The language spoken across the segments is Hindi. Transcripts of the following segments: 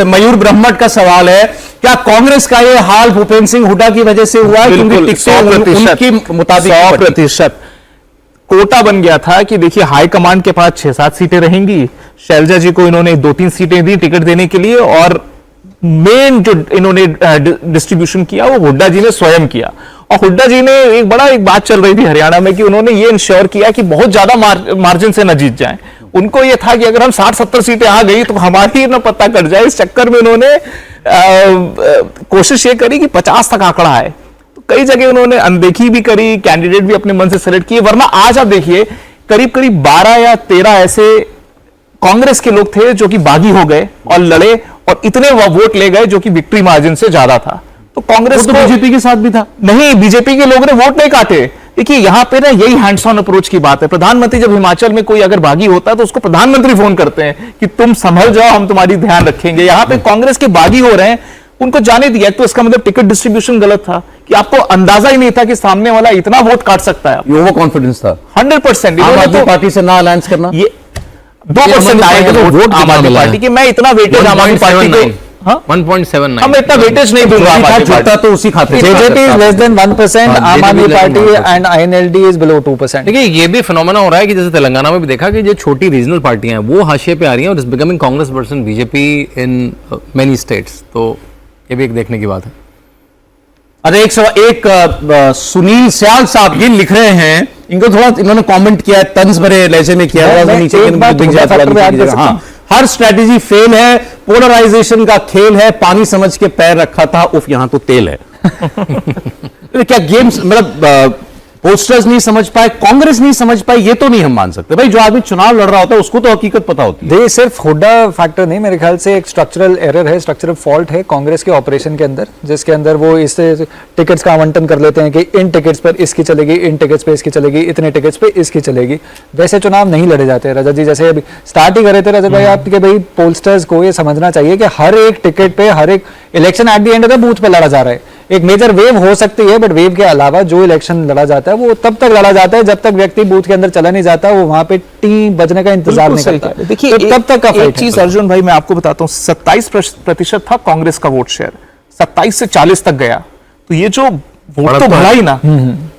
मयूर ब्रह्मट का सवाल है, क्या कांग्रेस का ये हाल भूपेंद्र सिंह हुड्डा की वजह से हुआ है? क्योंकि उनकी मुताबिक 100% कोटा बन गया था कि देखिए हाईकमांड के पास 6-7 सीटें रहेंगी, शैलजा जी को इन्होंने 2-3 सीटें दी टिकट देने के लिए, और मेन जो इन्होंने डिस्ट्रीब्यूशन किया वो हुड्डा जी ने स्वयं किया। और हुड्डा जी ने एक बात चल रही थी हरियाणा में कि उन्होंने ये इंश्योर किया कि बहुत ज्यादा मार्जिन से न जीत जाएं। उनको ये था कि अगर हम 60-70 सीटें आ गई तो हमारी ना पता कट जाए। इस चक्कर में उन्होंने कोशिश ये करी कि 50 तक आंकड़ा है। तो कई जगह उन्होंने अनदेखी भी करी, कैंडिडेट भी अपने मन से सेलेक्ट किए, वरना आज आप देखिए करीब करीब 12 या 13 ऐसे कांग्रेस के लोग थे जो कि बागी हो गए और लड़े और इतने वोट ले गए जो कि विक्ट्री मार्जिन से ज्यादा था। तो कांग्रेस तो बीजेपी के साथ भी था नहीं, बीजेपी के लोगों ने वोट नहीं काटे। देखिए यहां पे ना यही हैंड्स ऑन अप्रोच की बात है। प्रधानमंत्री जब हिमाचल में कोई अगर बागी होता है तो उसको प्रधानमंत्री फोन करते हैं कि तुम संभल जाओ, हम तुम्हारी ध्यान रखेंगे। यहां पे कांग्रेस के बागी हो रहे हैं, उनको जाने दिया। तो इसका मतलब टिकट डिस्ट्रीब्यूशन गलत था कि आपको अंदाजा ही नहीं था कि सामने वाला इतना वोट काट सकता है। ओवर कॉन्फिडेंस था 100%। आम आदमी पार्टी से ना अलायंस करना, ये 2% आएगा वोट आम आदमी पार्टी की। मैं इतना वेटेज आम आदमी पार्टी को 1.79 हम इतना वेटेज नहीं दूंगा आम आदमी पार्टी तो उसी खाते। जेजेपी इज लेस देन 1%, आम आदमी party and INLD is below 2%। देखिए ये भी फिनोमेना हो रहा है कि जैसे तेलंगाना में भी देखा कि जो छोटी रीजनल पार्टियां हैं वो हाशिए पे आ रही हैं और is becoming Congress versus BJP in many states. तो ये भी एक देखने की बात है। अरे एक सुनील सयाल साहब ये लिख रहे हैं, इनको थोड़ा इन्होंने कमेंट किया है, तंज भरे लहजे में किया है नीचे। हाँ, हर स्ट्रेटेजी फेल है, पोलराइजेशन का खेल है, पानी समझ के पैर रखा था, उफ यहां तो तेल है। क्या गेम्स, मतलब पोस्टर्स नहीं समझ पाए, कांग्रेस नहीं समझ पाई, ये तो नहीं हम मान सकते भाई। जो आदमी चुनाव लड़ रहा होता है उसको तो हकीकत पता होती है। ये सिर्फ हुड्डा फैक्टर नहीं, मेरे ख्याल से एक स्ट्रक्चरल एरर है, स्ट्रक्चरल फॉल्ट है कांग्रेस के ऑपरेशन के अंदर, जिसके अंदर वो इससे टिकट्स का आवंटन कर लेते हैं कि इन टिकट्स पर इसकी चलेगी, इन टिकट्स पे इसकी चलेगी, इतने टिकट्स पे इसकी चलेगी। वैसे चुनाव नहीं लड़े जाते। रजत जी जैसे अभी स्टार्ट ही कर रहे थे रजत भाई आप, कि भाई पोलस्टर्स को ये समझना चाहिए कि हर एक टिकट पे, हर एक election at the end of the booth पे लड़ा जा रहा है। एक मेजर वेव हो सकती है, बट वेव के अलावा जो इलेक्शन लड़ा जाता है वो तब तक लड़ा जाता है जब तक व्यक्ति बूथ के अंदर चला नहीं जाता, वो वहां पे टी बजने का इंतजार नहीं करता। देखिए तब तक का एक चीज अर्जुन भाई मैं आपको बताता हूँ, 27% था कांग्रेस का वोट शेयर, 27 से 40 तक गया। तो ये जो वोट तो बढ़ा ही ना,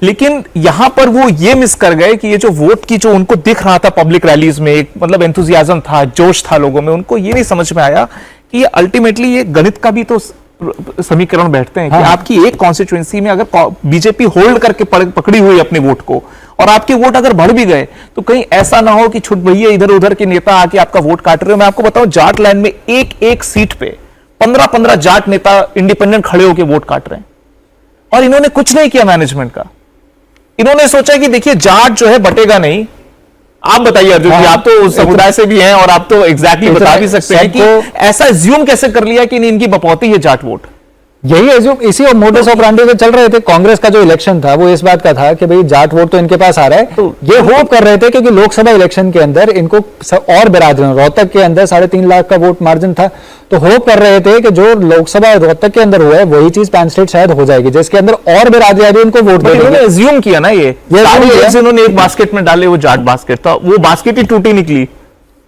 लेकिन यहां पर वो ये मिस कर गए कि ये जो वोट की जो उनको दिख रहा था पब्लिक रैलीज में, एक मतलब एंथुजियाज्म था, जोश था लोगों में, उनको ये नहीं समझ में आया कि ये अल्टीमेटली ये गणित का भी तो समीकरण बैठते हैं कि आपकी एक कॉन्स्टिट्यूएंसी में अगर बीजेपी होल्ड करके पकड़ी हुई अपने वोट को और आपके वोट अगर बढ़ भी गए तो कहीं ऐसा ना हो कि छुट भैया इधर उधर के नेता आके आपका वोट काट रहे हो। मैं आपको बताऊं जाट लैंड में एक सीट पे 15-15 जाट नेता इंडिपेंडेंट खड़े होकर वोट काट रहे हैं और इन्होंने कुछ नहीं किया मैनेजमेंट का। इन्होंने सोचा कि देखिए जाट जो है बटेगा नहीं। आप बताइए अर्जुन जी, आप तो उस समुदाय से भी हैं और आप तो एग्जैक्टली बता भी सकते हैं कि ऐसा एज्यूम कैसे कर लिया कि इनकी बपौती है जाट वोट। यही एज्यूम, इसी और मोडस ऑपरेंडी से चल रहे थे। कांग्रेस का जो इलेक्शन था वो इस बात का था कि भाई जाट वोट तो इनके पास आ रहा है, तो ये होप कर रहे थे क्योंकि लोकसभा इलेक्शन के अंदर इनको और बिरादरियों, रोहतक के अंदर 3.5 लाख का वोट मार्जिन था, तो होप कर रहे थे कि जो लोकसभा रोहतक के अंदर हुआ है वही चीज पैन स्टेट शायद हो जाएगी, जिसके अंदर और बिरादरियां भी इनको वोट देंगे। इन्होंने एज्यूम किया ना, ये इन्होंने एक बास्केट में डाले, वो जाट बास्केट था, वो बास्केट ही टूटी निकली,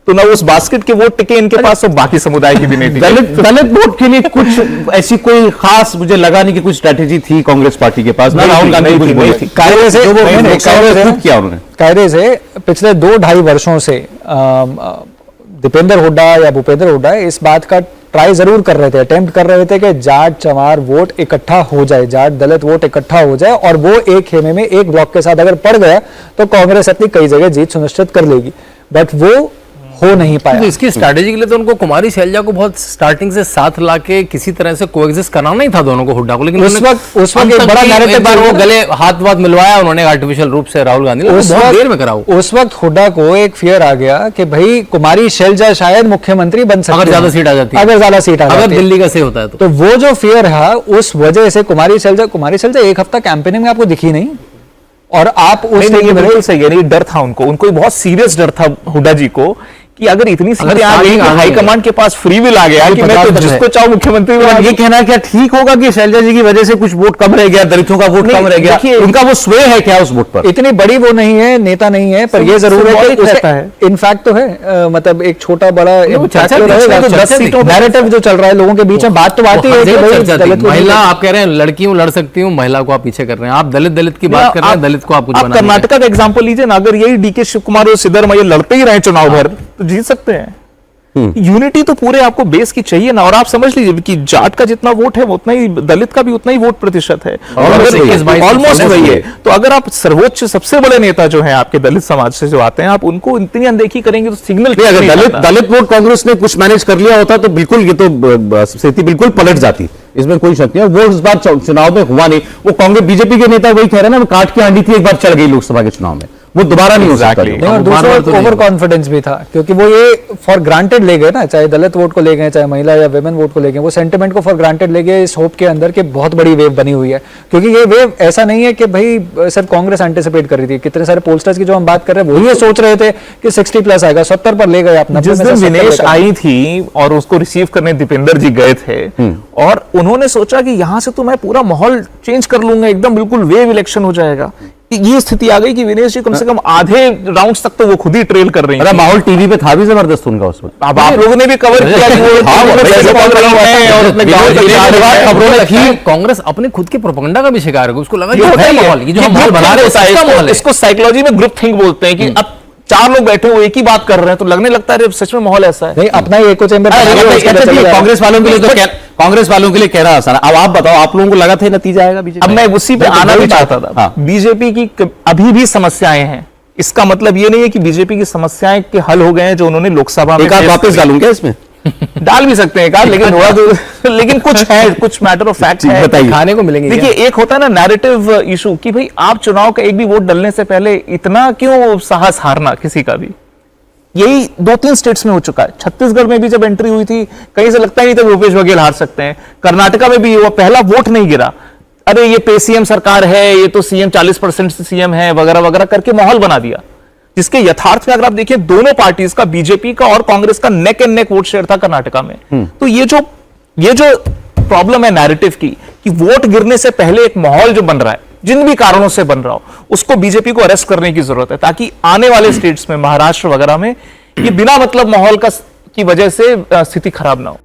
तो ना उस बास्केट के वोट टिके इनके पास, तो बाकी समुदाय की भी नहीं टिके। दलित वोट के लिए कुछ ऐसी कोई खास मुझे लगा नहीं कि कुछ स्ट्रेटेजी थी कांग्रेस पार्टी के पास। राहुल गांधी कुछ कायदे से पिछले 2-2.5 वर्षों से दीपेंद्र हुड्डा या भूपेंद्र हुड्डा इस बात का ट्राई जरूर कर रहे थे, अटेम्प्ट कर रहे थे कि जाट चमार वोट इकट्ठा हो जाए, जाट दलित वोट इकट्ठा हो जाए और वो एक खेमे में एक ब्लॉक के साथ अगर पड़ गया तो कांग्रेस अपनी कई जगह जीत सुनिश्चित कर लेगी, बट वो हो नहीं पाया। तो इसकी स्ट्रैटेजी के लिए तो उनको कुमारी शैलजा को बहुत स्टार्टिंग से साथ लाके किसी तरह से कोएग्जिस्ट कराना ही था दोनों को, हुड्डा को। लेकिन उस वक्त एक बड़ा नैरेटिव था, वो गले हाथ मिलवाया उन्होंने आर्टिफिशियल रूप से राहुल गांधी ने, बहुत देर में कराओ। उस वक्त हुड्डा को एक फियर आ गया कि भाई कुमारी शैलजा शायद मुख्यमंत्री बन सकती है अगर ज्यादा सीट आ जाती है, अगर ज्यादा सीट आ जाती है, अगर दिल्ली का से होता है तो वो जो फियर है उस वजह से कुमारी शैलजा एक हफ्ता कैंपेनिंग में आपको दिखी नहीं। और आप उस बिल्कुल सही है, नहीं डर था उनको बहुत सीरियस डर था हुड्डा जी को कि अगर इतनी सीटें आ गई, हाईकमांड के पास फ्री विल आ गया कि मैं तो जिसको चाहूं मुख्यमंत्री बना ये कहना है क्या ठीक होगा कि शैलजा जी की वजह से कुछ वोट कम रह गया, दलितों का वोट कम रह गया, उनका वो स्वे है क्या उस वोट पर? इतनी बड़ी वो नहीं है, नेता नहीं है, पर ये जरूर है कि इनफैक्ट तो है, मतलब एक छोटा बड़ा नैरेटिव जो चल रहा है लोगों के बीच में, बात तो आती है कि भाई दलित महिला, आप कह रहे हैं लड़की हूं, लड़ सकती हूं, महिला को आप पीछे कर रहे हैं, आप दलित की बात कर रहे हैं, दलित को आप कुछ बना। कर्नाटका का एग्जांपल लीजिए ना, अगर यही डीके शिव कुमार और सिद्धरमैया लड़ते ही रहे चुनाव भर तो जीत सकते हैं। यूनिटी तो पूरे आपको बेस की चाहिए ना, और आप समझ लीजिए कि जाट का जितना वोट है वो उतना ही, दलित का भी उतना ही वोट प्रतिशत है, ऑलमोस्ट वही है। तो अगर आप सर्वोच्च सबसे बड़े नेता जो हैं आपके दलित समाज से जो आते हैं, आप उनको इतनी अनदेखी करेंगे तो सिग्नल, अगर दलित वोट कांग्रेस ने कुछ मैनेज कर लिया होता तो बिल्कुल ये तो स्थिति बिल्कुल पलट जाती, इसमें कोई शक नहीं है। वो इस बार चुनाव में हुआ नहीं, वो कांग्रेस बीजेपी के नेता वही कह रहे हैं ना, वो काट की आंधी थी, एक बार चढ़ गई लोकसभा के चुनाव में, वो दोबारा नहीं हो सकता। और दूसरा ओवर कॉन्फिडेंस भी था, क्योंकि वो ये फॉर ग्रांटेड ले गए ना, चाहे दलित वोट को ले गए, चाहे महिला या वेमेन वोट को ले गए, वो सेंटिमेंट को फॉर ग्रांटेड ले गए इस होप के अंदर कि बहुत बड़ी वेव बनी हुई है। क्योंकि ये वेव ऐसा नहीं है कि भाई सिर्फ कांग्रेस एंटिसिपेट कर रही थी, कितने सारे पोलस्टर्स की जो हम बात कर रहे हैं वही ये सोच रहे थे कि 60 प्लस आएगा, 70 पर ले गए अपना। जिस दिन विनेश आई थी और उसको रिसीव करने दीपेंद्र जी गए थे और उन्होंने सोचा कि यहां से तो मैं पूरा माहौल चेंज कर लूंगा, एकदम बिल्कुल वेव इलेक्शन हो जाएगा, ये स्थिति आ गई कि विनेश जी कम से कम आधे राउंड्स तक तो वो खुद ही ट्रेल कर रही हैं। माहौल टीवी पे था भी जबरदस्त उनका उस वक्त। अब आप लोगों ने भी कवर किया कि खबरों में थी, कांग्रेस अपने खुद के प्रोपेगेंडा का भी शिकार है, उसको लगा ये माहौल, ये जो हम माहौल बना रहे हैं, इसको साइकोलॉजी में ग्रुप थिंक बोलते हैं कि अब 4 लोग बैठे हुए एक ही बात कर रहे हैं तो लगने लगता है सच में माहौल ऐसा है। नहीं, अपना ही एको चैम्बर कांग्रेस वालों के लिए तो कांग्रेस वालों के लिए कह रहा है। अब आप बताओ, आप लोगों को लगा था नतीजा आएगा बीजेपी? अब मैं उसी पे आना भी चाहता था। बीजेपी की अभी भी समस्याएं हैं, इसका मतलब ये नहीं है कि बीजेपी की समस्याएं के हल हो गए हैं जो उन्होंने लोकसभा में। वापस डालूंगा इसमें डाल भी सकते हैं, लेकिन थोड़ा लेकिन कुछ है, कुछ मैटर ऑफ फैक्ट है, खाने को मिलेंगे। देखिए, एक होता है ना नैरेटिव इशू कि भाई आप चुनाव का एक भी वोट डलने से पहले इतना क्यों साहस हारना किसी का भी। यही 2-3 स्टेट्स में हो चुका है। छत्तीसगढ़ में भी जब एंट्री हुई थी कहीं से लगता ही नहीं था भूपेश बघेल हार सकते हैं। कर्नाटका में भी वो पहला वोट नहीं गिरा, अरे ये पे सीएम सरकार है, ये तो सीएम 40% से सीएम है वगैरह वगैरह करके माहौल बना दिया, जिसके यथार्थ में अगर आप देखिए दोनों पार्टीज का, बीजेपी का और कांग्रेस का neck and neck vote share था कर्नाटका में। तो ये जो प्रॉब्लम है नैरेटिव की कि वोट गिरने से पहले एक माहौल जो बन रहा है, जिन भी कारणों से बन रहा हो, उसको बीजेपी को अरेस्ट करने की जरूरत है, ताकि आने वाले स्टेट्स में, महाराष्ट्र वगैरह में, ये बिना मतलब माहौल की वजह से स्थिति खराब ना हो।